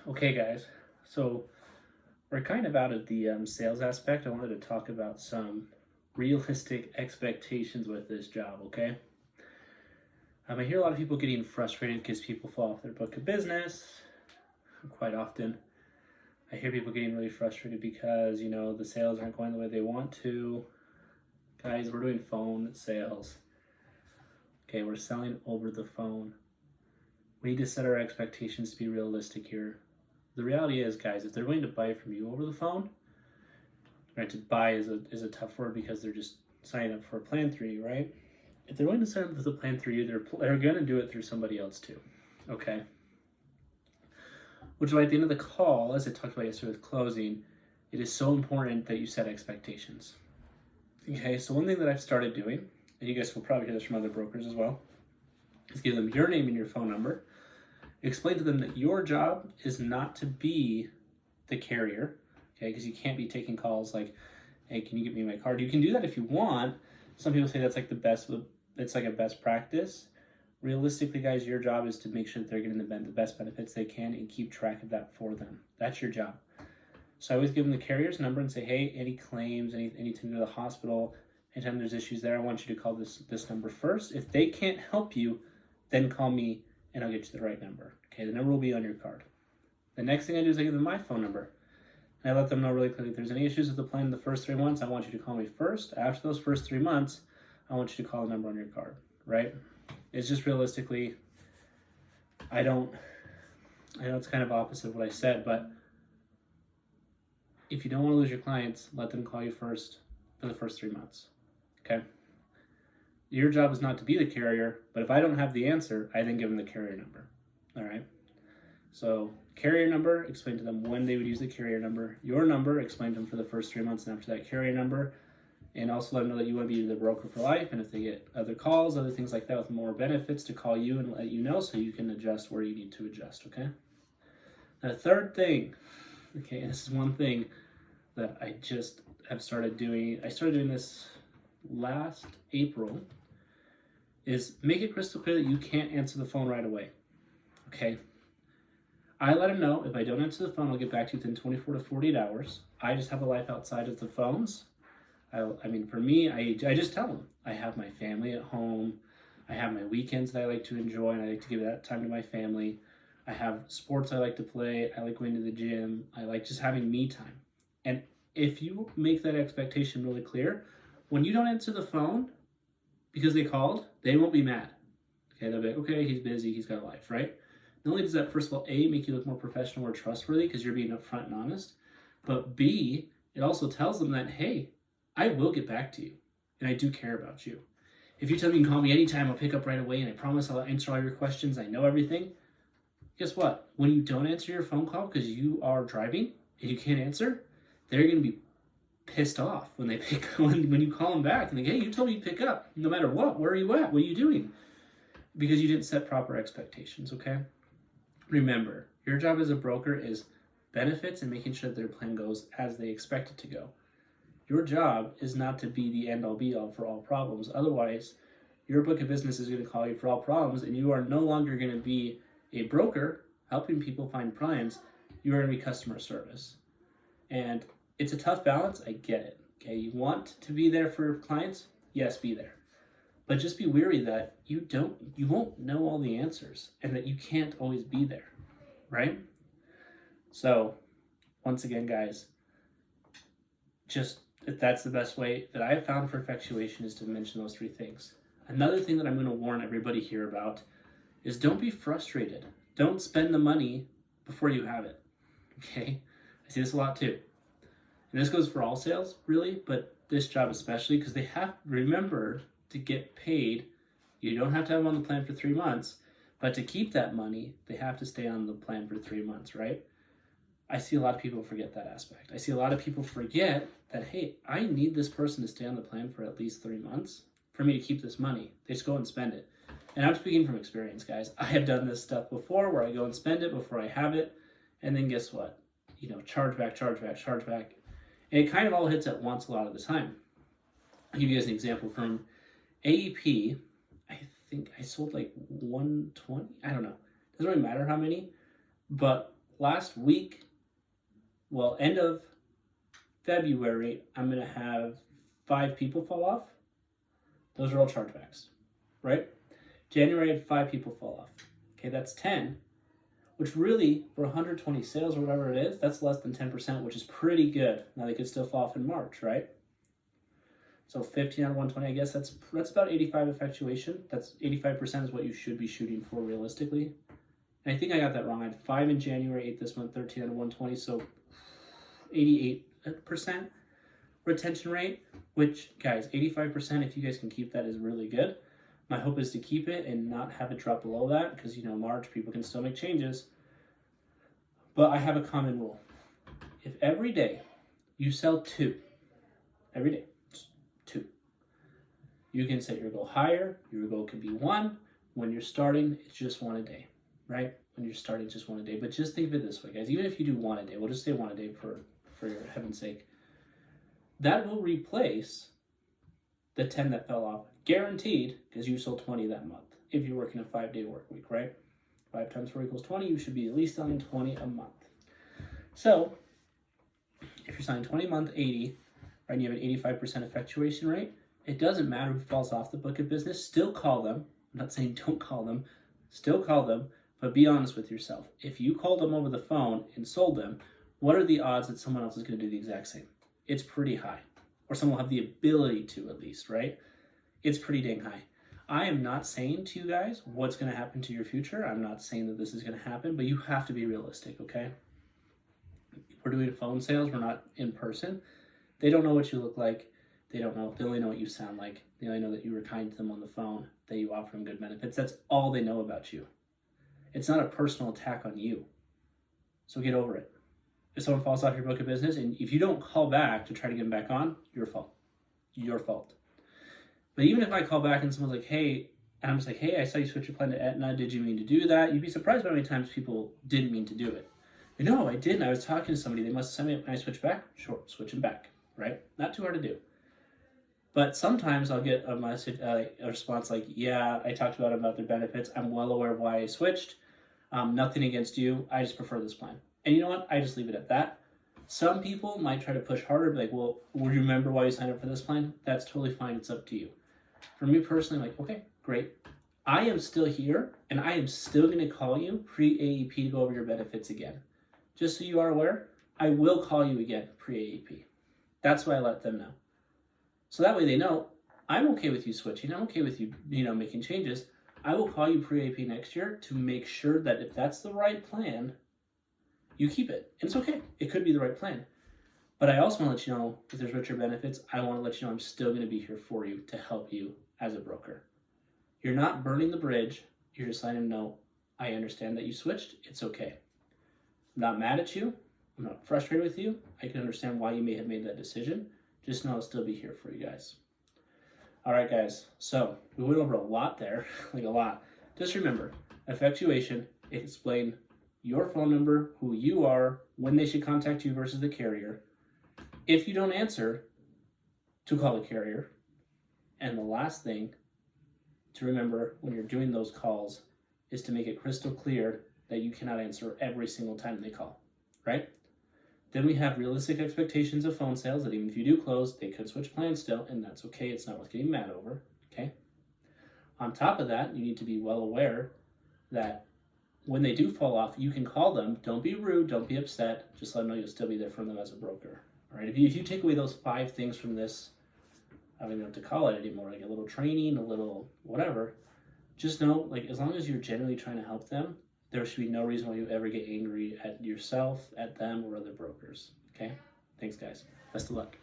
Okay, guys. So we're kind of out of the sales aspect. I wanted to talk about some realistic expectations with this job. Okay. I hear a lot of people getting frustrated because people fall off their book of business. Quite often, I hear people getting really frustrated because the sales aren't going the way they want to. Guys, we're doing phone sales. Okay, we're selling over the phone. We need to set our expectations to be realistic here. The reality is, guys, if they're willing to buy from you over the phone, right? To buy is a tough word because they're just signing up for a plan through you, right? If they're willing to sign up with a plan through you, they're going to do it through somebody else too, okay? Which is why at the end of the call, as I talked about yesterday with closing, it is so important that you set expectations. Okay, so one thing that I've started doing, and you guys will probably hear this from other brokers as well, is give them your name and your phone number. Explain to them that your job is not to be the carrier, okay? Because you can't be taking calls like, "Hey, can you get me my card?" You can do that if you want. Some people say that's like the best. It's like a best practice. Realistically, guys, your job is to make sure that they're getting the best benefits they can and keep track of that for them. That's your job. So I always give them the carrier's number and say, "Hey, any claims, anything to the hospital, anytime there's issues there, I want you to call this number first. If they can't help you, then call me and I'll get you the right number." Okay, the number will be on your card. The next thing I do is I give them my phone number. And I let them know really clearly, if there's any issues with the plan in the first 3 months, I want you to call me first. After those first 3 months, I want you to call the number on your card, right? It's just realistically, I know it's kind of opposite of what I said, but if you don't want to lose your clients, let them call you first for the first 3 months, okay? Your job is not to be the carrier, but if I don't have the answer, I then give them the carrier number. All right. So carrier number, explain to them when they would use the carrier number. Your number, explain to them for the first 3 months, and after that carrier number, and also let them know that you want to be the broker for life. And if they get other calls, other things like that with more benefits, to call you and let you know so you can adjust where you need to adjust. Okay. The third thing, okay, and this is one thing that I just have started doing. I started doing this last April. Is make it crystal clear that you can't answer the phone right away. Okay. I let them know if I don't answer the phone, I'll get back to you within 24 to 48 hours. I just have a life outside of the phones. For me, I just tell them I have my family at home. I have my weekends that I like to enjoy, and I like to give that time to my family. I have sports I like to play. I like going to the gym. I like just having me time. And if you make that expectation really clear, when you don't answer the phone because they called, they won't be mad. Okay, they'll be like, okay, he's busy, he's got a life, right? Not only does that, first of all, A, make you look more professional or trustworthy because you're being upfront and honest, but B, it also tells them that, hey, I will get back to you, and I do care about you. If you tell me you can call me anytime, I'll pick up right away, and I promise I'll answer all your questions, I know everything, guess what? When you don't answer your phone call because you are driving and you can't answer, they're going to be pissed off when they when you call them back and they go, "Hey, you told me to pick up no matter what. Where are you at? What are you doing?" Because you didn't set proper expectations, okay? Remember, your job as a broker is benefits and making sure that their plan goes as they expect it to go. Your job is not to be the end all be all for all problems. Otherwise, your book of business is going to call you for all problems, and you are no longer going to be a broker helping people find clients. You are going to be customer service. And it's a tough balance. I get it. Okay, you want to be there for clients? Yes, be there. But just be wary that you won't know all the answers and that you can't always be there, right? So, once again, guys, just if that's the best way that I've found for effectuation is to mention those three things. Another thing that I'm going to warn everybody here about is don't be frustrated. Don't spend the money before you have it, okay? I see this a lot too. And this goes for all sales, really, but this job especially, because they have to remember to get paid. You don't have to have them on the plan for 3 months, but to keep that money, they have to stay on the plan for 3 months, right? I see a lot of people forget that aspect. I see a lot of people forget that, hey, I need this person to stay on the plan for at least 3 months for me to keep this money. They just go and spend it. And I'm speaking from experience, guys. I have done this stuff before where I go and spend it before I have it, and then guess what? Charge back. And it kind of all hits at once a lot of the time. I'll give you guys an example from AEP. I think I sold like 120. I don't know. Doesn't really matter how many. But last week, well, end of February, I'm going to have 5 people fall off. Those are all chargebacks, right? January, I had 5 people fall off. Okay, that's 10, which really, for 120 sales or whatever it is, that's less than 10%, which is pretty good. Now, they could still fall off in March, right? So 15 out of 120, I guess that's about 85 effectuation. That's 85% is what you should be shooting for realistically. And I think I got that wrong. I had 5 in January, 8 this month, 13 out of 120, so 88% retention rate, which, guys, 85%, if you guys can keep that, is really good. My hope is to keep it and not have it drop below that because, March, people can still make changes. But I have a common rule. If every day you sell 2, every day, 2, you can set your goal higher. Your goal could be 1. When you're starting, it's just 1 a day, right? When you're starting, just 1 a day. But just think of it this way, guys. Even if you do 1 a day, we'll just say 1 a day for your heaven's sake. That will replace the 10 that fell off, guaranteed, because you sold 20 that month. If you're working a 5-day work week, right? 5 times 4 equals 20. You should be at least selling 20 a month. So, if you're selling 20 a month, 80, right, and you have an 85% effectuation rate, it doesn't matter who falls off the book of business. Still call them. I'm not saying don't call them. Still call them, but be honest with yourself. If you called them over the phone and sold them, what are the odds that someone else is going to do the exact same? It's pretty high. Or someone will have the ability to, at least, right? It's pretty dang high. I am not saying to you guys what's going to happen to your future. I'm not saying that this is going to happen, but you have to be realistic, okay? We're doing phone sales. We're not in person. They don't know what you look like. They don't know. They only know what you sound like. They only know that you were kind to them on the phone, that you offer them good benefits. That's all they know about you. It's not a personal attack on you. So get over it. If someone falls off your book of business, and if you don't call back to try to get them back on, your fault. Your fault. But even if I call back and someone's like, hey, and I'm just like, hey, I saw you switch your plan to Aetna. Did you mean to do that? You'd be surprised by how many times people didn't mean to do it. But no, I didn't. I was talking to somebody. They must have sent me up. Can I switch back? Sure, switch them back, right? Not too hard to do. But sometimes I'll get a message, a response like, yeah, I talked about their benefits. I'm well aware of why I switched. Nothing against you. I just prefer this plan. And you know what? I just leave it at that. Some people might try to push harder, be like, well, would you remember why you signed up for this plan? That's totally fine. It's up to you. For me personally, I'm like, okay, great. I am still here, and I am still going to call you pre-AEP to go over your benefits again. Just so you are aware, I will call you again pre-AEP. That's why I let them know. So that way they know I'm okay with you switching. I'm okay with you, making changes. I will call you pre-AEP next year to make sure that if that's the right plan, you keep it. And it's okay. It could be the right plan. But I also want to let you know if there's richer benefits, I want to let you know I'm still going to be here for you to help you as a broker. You're not burning the bridge. You're just letting them know, I understand that you switched. It's okay. I'm not mad at you. I'm not frustrated with you. I can understand why you may have made that decision. Just know I'll still be here for you guys. All right, guys. So we went over a lot there, like a lot. Just remember, effectuation, explain your phone number, who you are, when they should contact you versus the carrier. If you don't answer, to call the carrier. And the last thing to remember when you're doing those calls is to make it crystal clear that you cannot answer every single time they call, right? Then we have realistic expectations of phone sales that even if you do close, they could switch plans still, and that's okay. It's not worth getting mad over, okay? On top of that, you need to be well aware that when they do fall off, you can call them. Don't be rude. Don't be upset. Just let them know you'll still be there for them as a broker. All right. If you take away those 5 things from this, I don't even know what to call it anymore, like a little training, a little whatever, just know, like, as long as you're genuinely trying to help them, there should be no reason why you ever get angry at yourself, at them, or other brokers. Okay? Thanks, guys. Best of luck.